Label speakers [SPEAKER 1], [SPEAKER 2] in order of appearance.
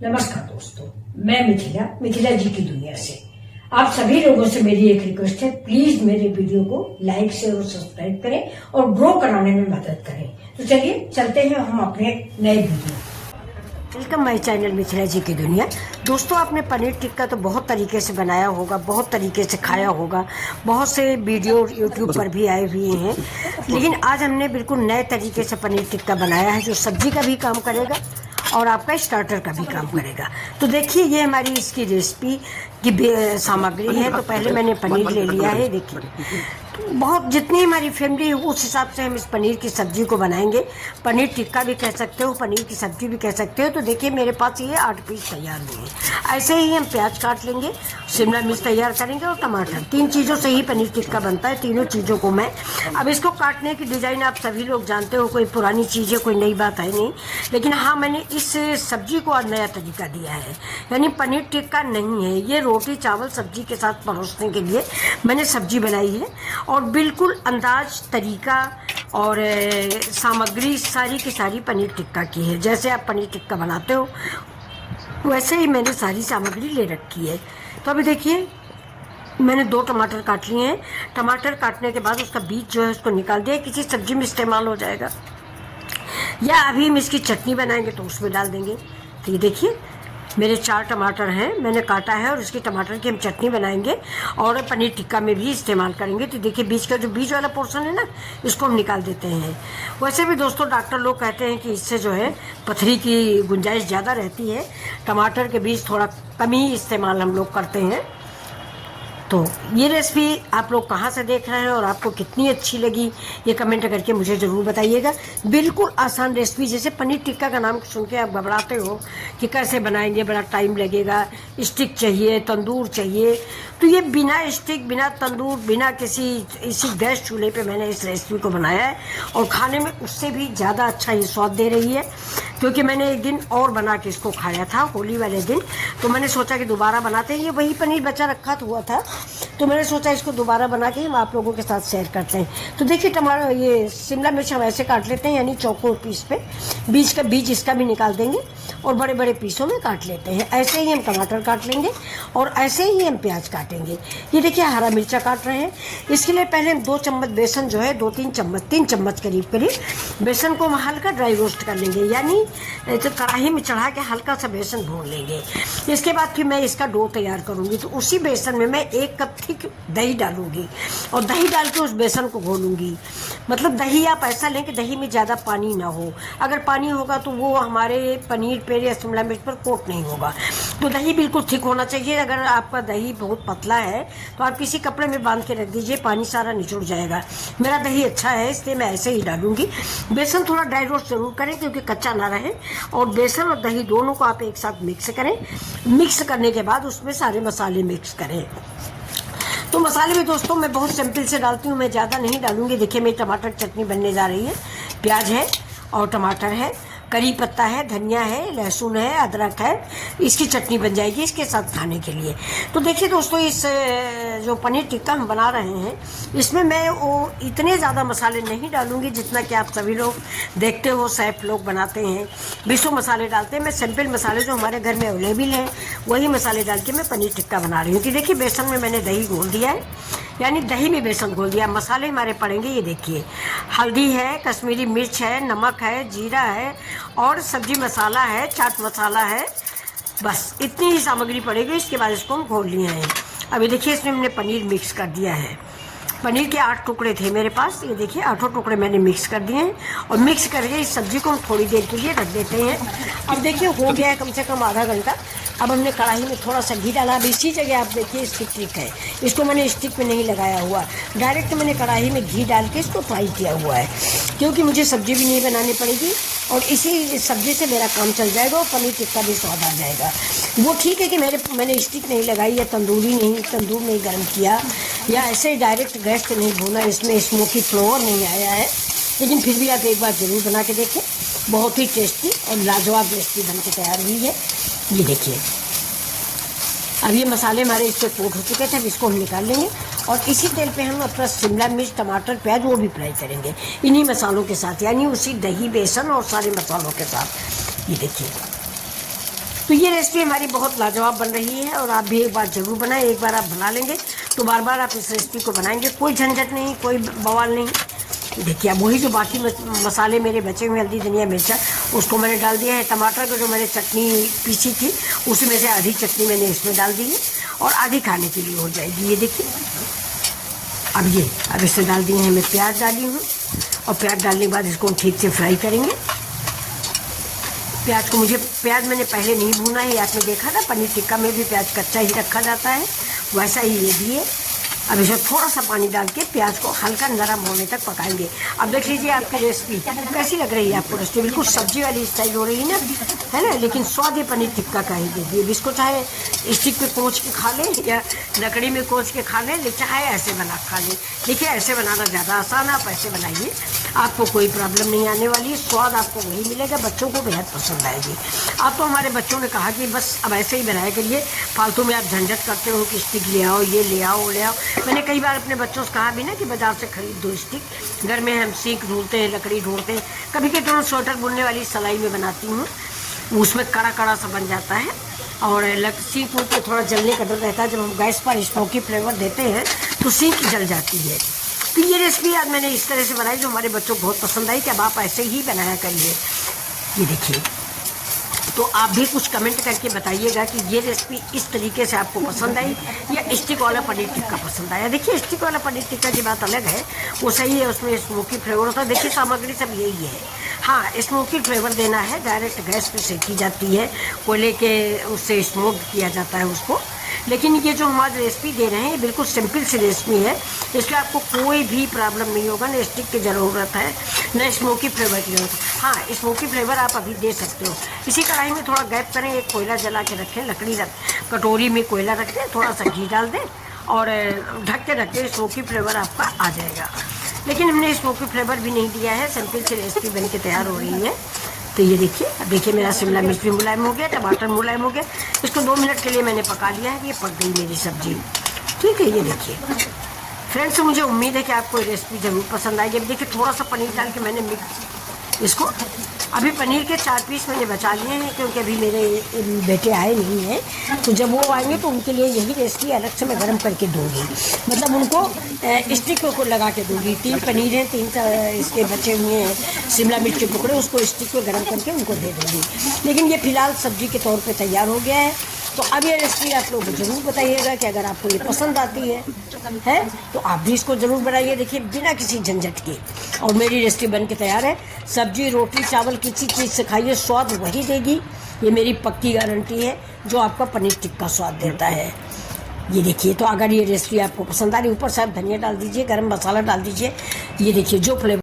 [SPEAKER 1] नमस्कार दोस्तों, मैं मिथिला जी की दुनिया से। आप सभी लोगों से मेरी एक रिक्वेस्ट है, प्लीज मेरे वीडियो को लाइक शेयर और सब्सक्राइब करें और ग्रो कराने में मदद करें। तो चलिए चलते हैं हम अपने नए video. Welcome my channel Mithila ji की दुनिया। दोस्तों, आपने पनीर टिक्का तो बहुत तरीके से बनाया होगा, बहुत तरीके से खाया होगा, बहुत से वीडियो यूट्यूब पर भी आए हुए हैं, लेकिन आज हमने बिल्कुल नए तरीके से पनीर टिक्का बनाया है जो सब्जी का भी काम करेगा और आपका स्टार्टर का भी काम करेगा। तो देखिए, ये हमारी इसकी रेसिपी की सामग्री है। तो पहले मैंने पनीर ले लिया है। देखिए, बहुत जितनी हमारी फैमिली है उस हिसाब से हम इस पनीर की सब्जी को बनाएंगे। पनीर टिक्का भी कह सकते हो, पनीर की सब्जी भी कह सकते हो। तो देखिए, मेरे पास ये 8 पीस तैयार हुए हैं। ऐसे ही हम प्याज काट लेंगे, शिमला मिर्च तैयार करेंगे और टमाटर। 3 चीज़ों से ही पनीर टिक्का बनता है। तीनों चीज़ों को मैं अब इसको काटने की डिज़ाइन आप सभी लोग जानते हो, कोई पुरानी चीज़ है, कोई नई बात है नहीं। लेकिन हाँ, मैंने इस सब्जी को आज नया तरीका दिया है, यानी पनीर टिक्का नहीं है ये, रोटी चावल सब्जी के साथ परोसने के लिए मैंने सब्जी बनाई है। और बिल्कुल अंदाज, तरीका और सामग्री सारी की सारी पनीर टिक्का की है। जैसे आप पनीर टिक्का बनाते हो वैसे ही मैंने सारी सामग्री ले रखी है। तो अभी देखिए, मैंने 2 टमाटर काट लिए हैं। टमाटर काटने के बाद उसका बीज जो है उसको निकाल दिया। किसी सब्जी में इस्तेमाल हो जाएगा, या अभी हम इसकी चटनी बनाएंगे तो उसमें डाल देंगे। तो ये देखिए, मेरे 4 टमाटर हैं, मैंने काटा है और इसकी टमाटर की हम चटनी बनाएंगे और पनीर टिक्का में भी इस्तेमाल करेंगे। तो देखिए, बीज का जो बीज वाला पोर्शन है ना, इसको हम निकाल देते हैं। वैसे भी दोस्तों, डॉक्टर लोग कहते हैं कि इससे जो है पथरी की गुंजाइश ज़्यादा रहती है। टमाटर के बीज थोड़ा कम ही इस्तेमाल हम लोग करते हैं। तो ये रेसिपी आप लोग कहाँ से देख रहे हैं और आपको कितनी अच्छी लगी, ये कमेंट करके मुझे ज़रूर बताइएगा। बिल्कुल आसान रेसिपी, जैसे पनीर टिक्का का नाम सुन के आप घबराते हो कि कैसे बनाएंगे, बड़ा टाइम लगेगा, स्टिक चाहिए, तंदूर चाहिए। तो ये बिना स्टिक, बिना तंदूर, बिना इसी गैस चूल्हे पे मैंने इस रेसिपी को बनाया है और खाने में उससे भी ज़्यादा अच्छा ये स्वाद दे रही है। क्योंकि मैंने एक दिन और बना के इसको खाया था, होली वाले दिन। तो मैंने सोचा कि दोबारा बनाते हैं, ये वही पनीर बचा रखा हुआ था, तो मैंने सोचा इसको दोबारा बना के हम आप लोगों के साथ शेयर करते हैं। तो देखिए, टमाटर, ये शिमला मिर्च हम ऐसे काट लेते हैं, यानी चौकोर पीस पे। बीज इसका भी निकाल देंगे और बड़े बड़े पीसों में काट लेते हैं। ऐसे ही हम टमाटर काट लेंगे और ऐसे ही हम प्याज काटेंगे। ये देखिए, हरा मिर्चा काट रहे हैं। इसके लिए पहले हम 2 चम्मच बेसन जो है, 3 चम्मच करीब बेसन को हम हल्का ड्राई रोस्ट कर लेंगे, यानी तो कढ़ाई में चढ़ा के हल्का सा बेसन भून लेंगे। इसके बाद फिर मैं इसका डो तैयार करूँगी। तो उसी बेसन में मैं 1 कप थिक दही डालूंगी और दही डाल के उस बेसन को घोलूंगी। मतलब दही आप ऐसा लें कि दही में ज़्यादा पानी ना हो। अगर पानी होगा तो वो हमारे पनीर पे या शिमला मिर्च पर कोट नहीं होगा। तो दही बिल्कुल थिक होना चाहिए। अगर आपका दही बहुत पतला है तो आप किसी कपड़े में बांध के रख दीजिए, पानी सारा निचुड़ जाएगा। मेरा दही अच्छा है, इसलिए मैं ऐसे ही डालूंगी। बेसन थोड़ा ड्राई रोस्ट जरूर करें क्योंकि कच्चा ना रहे। और बेसन और दही दोनों को आप एक साथ मिक्स करें। मिक्स करने के बाद उसमें सारे मसाले मिक्स करें। तो मसाले भी दोस्तों मैं बहुत सिंपल से डालती हूँ, मैं ज़्यादा नहीं डालूंगी। देखिए, मेरी टमाटर चटनी बनने जा रही है। प्याज है और टमाटर है, करी पत्ता है, धनिया है, लहसुन है, अदरक है, इसकी चटनी बन जाएगी इसके साथ खाने के लिए। तो देखिए दोस्तों, इस जो पनीर टिक्का हम बना रहे हैं, इसमें मैं वो इतने ज़्यादा मसाले नहीं डालूंगी जितना कि आप सभी लोग देखते हो शेफ लोग बनाते हैं, 20 मसाले डालते हैं। मैं सिंपल मसाले जो हमारे घर में अवेलेबल हैं वही मसाले डाल के मैं पनीर टिक्का बना रही हूँ। तो देखिए, बेसन में मैंने दही घोल दिया है, यानी दही में बेसन घोल दिया। मसाले हमारे पड़ेंगे, ये देखिए, हल्दी है, कश्मीरी मिर्च है, नमक है, जीरा है और सब्जी मसाला है, चाट मसाला है। बस इतनी ही सामग्री पड़ेगी। इसके बाद इसको हम घोल लिए हैं। अभी देखिए, इसमें हमने पनीर मिक्स कर दिया है। पनीर के 8 टुकड़े थे मेरे पास, ये देखिए 8 टुकड़े मैंने मिक्स कर दिए हैं। और मिक्स करके इस सब्जी को हम थोड़ी देर के लिए रख देते हैं। अब देखिए, हो गया है कम से कम आधा घंटा। अब हमने कढ़ाई में थोड़ा सा घी डाला। अब इसी जगह आप देखिए, इसकी ट्रिक है, इसको मैंने स्टिक में नहीं लगाया हुआ, डायरेक्ट मैंने कढ़ाई में घी डाल के इसको फ्राई किया हुआ है। क्योंकि मुझे सब्जी भी नहीं बनानी पड़ेगी और इसी सब्जी से मेरा काम चल जाएगा और पनीर टिक्का भी स्वाद आ जाएगा। वो ठीक है कि मैंने स्टिक नहीं लगाई या तंदूर नहीं गर्म किया या ऐसे डायरेक्ट गैस पे नहीं भूना, इसमें स्मोकी फ्लेवर नहीं आया है। लेकिन फिर भी आप एक बार ज़रूर बना के देखें, बहुत ही टेस्टी और लाजवाब रेसिपी बन के तैयार हुई है। ये देखिए, अब ये मसाले हमारे इस पर कोट हो चुके थे। अब इसको हम निकाल लेंगे और इसी तेल पे हम अपना शिमला मिर्च, टमाटर, प्याज वो भी फ्राई करेंगे इन्हीं मसालों के साथ, यानी उसी दही, बेसन और सारे मसालों के साथ। ये देखिए, तो ये रेसिपी हमारी बहुत लाजवाब बन रही है और आप भी एक बार ज़रूर बनाएं। एक बार आप बना लेंगे तो बार बार आप इस रेसिपी को बनाएंगे, कोई झंझट नहीं, कोई बवाल नहीं। देखिए अब वही जो बाकी मसाले मेरे बचे हुए, हल्दी धनिया मिर्चा, उसको मैंने डाल दिया है। टमाटर का जो मैंने चटनी पीसी थी उसमें से आधी चटनी मैंने इसमें डाल दी है और आधी खाने के लिए हो जाएगी। ये देखिए अब इसमें डाल दिए हैं, मैं प्याज डाली हूँ और प्याज डालने के बाद इसको हम ठीक से फ्राई करेंगे। प्याज मैंने पहले नहीं भूना है, आपने देखा था पनीर टिक्का में भी प्याज कच्चा ही रखा जाता है, वैसा ही ये भी है। अब इसमें थोड़ा सा पानी डाल के प्याज को हल्का नरम होने तक पकाएंगे। अब देख लीजिए आपकी रेसिपी कैसी लग रही है आपको। रेसिपी बिल्कुल सब्जी वाली स्टाइल हो रही है ना, है ना, लेकिन स्वाद ये पनीर टिक्का का ही दे दिए। इसको चाहे स्टिक पे कोच के खा लें या लकड़ी में कोच के खा लें, चाहे ऐसे बना खा लें। देखिए ऐसे बनाना ज़्यादा आसान है, आप ऐसे बनाइए, आपको कोई प्रॉब्लम नहीं आने वाली है। स्वाद आपको वही मिलेगा, बच्चों को बेहद पसंद आएगी। आप तो हमारे बच्चों ने कहा कि बस अब ऐसे ही बनाया करिए, फालतू में आप झंझट करते हो कि स्टिक ले आओ, ये ले आओ, ले आओ। मैंने कई बार अपने बच्चों से कहा भी ना कि बाजार से खरीद दो स्टिक। घर में हम सीख ढूंढते हैं, लकड़ी ढूंढते हैं। कभी कभी तो स्वेटर बुनने वाली सिलाई में बनाती हूँ, उसमें कड़ा कड़ा सा बन जाता है और सीख पे थोड़ा जलने का डर रहता है। जब हम गैस पर स्मोकी फ्लेवर देते हैं तो सीख जल जाती है। तो ये रेसिपी आज मैंने इस तरह से बनाई जो हमारे बच्चों को बहुत पसंद आई कि अब आप ऐसे ही बनाया करिए। ये देखिए, तो आप भी कुछ कमेंट करके बताइएगा कि ये रेसिपी इस तरीके से आपको पसंद आई या स्टिक वाला पनीर टिक्का पसंद आया। देखिए स्टिक वाला पनीर टिक्का की बात अलग है, वो सही है, उसमें स्मोकी फ्लेवर होता है। देखिए सामग्री सब यही है। हाँ, स्मोकी फ्लेवर देना है, डायरेक्ट गैस पे सेकी जाती है, कोयले के उससे स्मोक किया जाता है उसको। लेकिन ये जो हमारी रेसिपी दे रहे हैं ये बिल्कुल सिंपल सी रेसिपी है, इसलिए आपको कोई भी प्रॉब्लम नहीं होगा। न स्टिक की ज़रूरत है, न स्मोकी फ्लेवर की ज़रूरत है। हाँ, स्मोकी फ्लेवर आप अभी दे सकते हो। इसी कढ़ाई में थोड़ा गैप करें, एक कोयला जला के रखें, कटोरी में कोयला रख दें, थोड़ा सा घी डाल दें और ढक के रखें, स्मोकी फ्लेवर आपका आ जाएगा। लेकिन हमने स्मोकी फ्लेवर भी नहीं दिया है, सिंपल सी रेसिपी बन के तैयार हो रही है। तो ये देखिए, अब देखिए मेरा शिमला मिर्च भी मुलायम हो गया, टमाटर मुलायम हो गया। इसको 2 मिनट के लिए मैंने पका लिया है, ये पक गई मेरी सब्जी। ठीक है, ये देखिए फ्रेंड्स, मुझे उम्मीद है कि आपको ये रेसिपी ज़रूर पसंद आएगी। अब देखिए थोड़ा सा पनीर डाल के मैंने मिक्स इसको, अभी पनीर के 4 पीस मैंने बचा लिए हैं क्योंकि अभी मेरे बेटे आए नहीं हैं। तो जब वो आएंगे तो उनके लिए यही रेसिपी अलग से मैं गर्म करके दूँगी, मतलब उनको स्टिक को लगा के दूँगी। 3 पनीर हैं, 3 इसके बचे हुए हैं शिमला मिर्च के टुकड़े, उसको स्टिक में गर्म करके उनको दे दूँगी। लेकिन ये फ़िलहाल सब्जी के तौर पर तैयार हो गया है। तो अब ये रेसिपी आप लोग ज़रूर बताइएगा कि अगर आपको ये पसंद आती है तो आप भी इसको ज़रूर बनाइए। देखिए बिना किसी झंझट के, और मेरी रेसिपी बन के तैयार है। सब्जी रोटी चावल किसी चीज़ से खाइए, स्वाद वही देगी, ये मेरी पक्की गारंटी है, जो आपका पनीर टिक्का स्वाद देता है। ये देखिए, तो अगर ये रेसिपी आपको पसंद आ रही, ऊपर से आप धनिया डाल दीजिए, गरम मसाला डाल दीजिए। ये देखिए जो फ्लेवर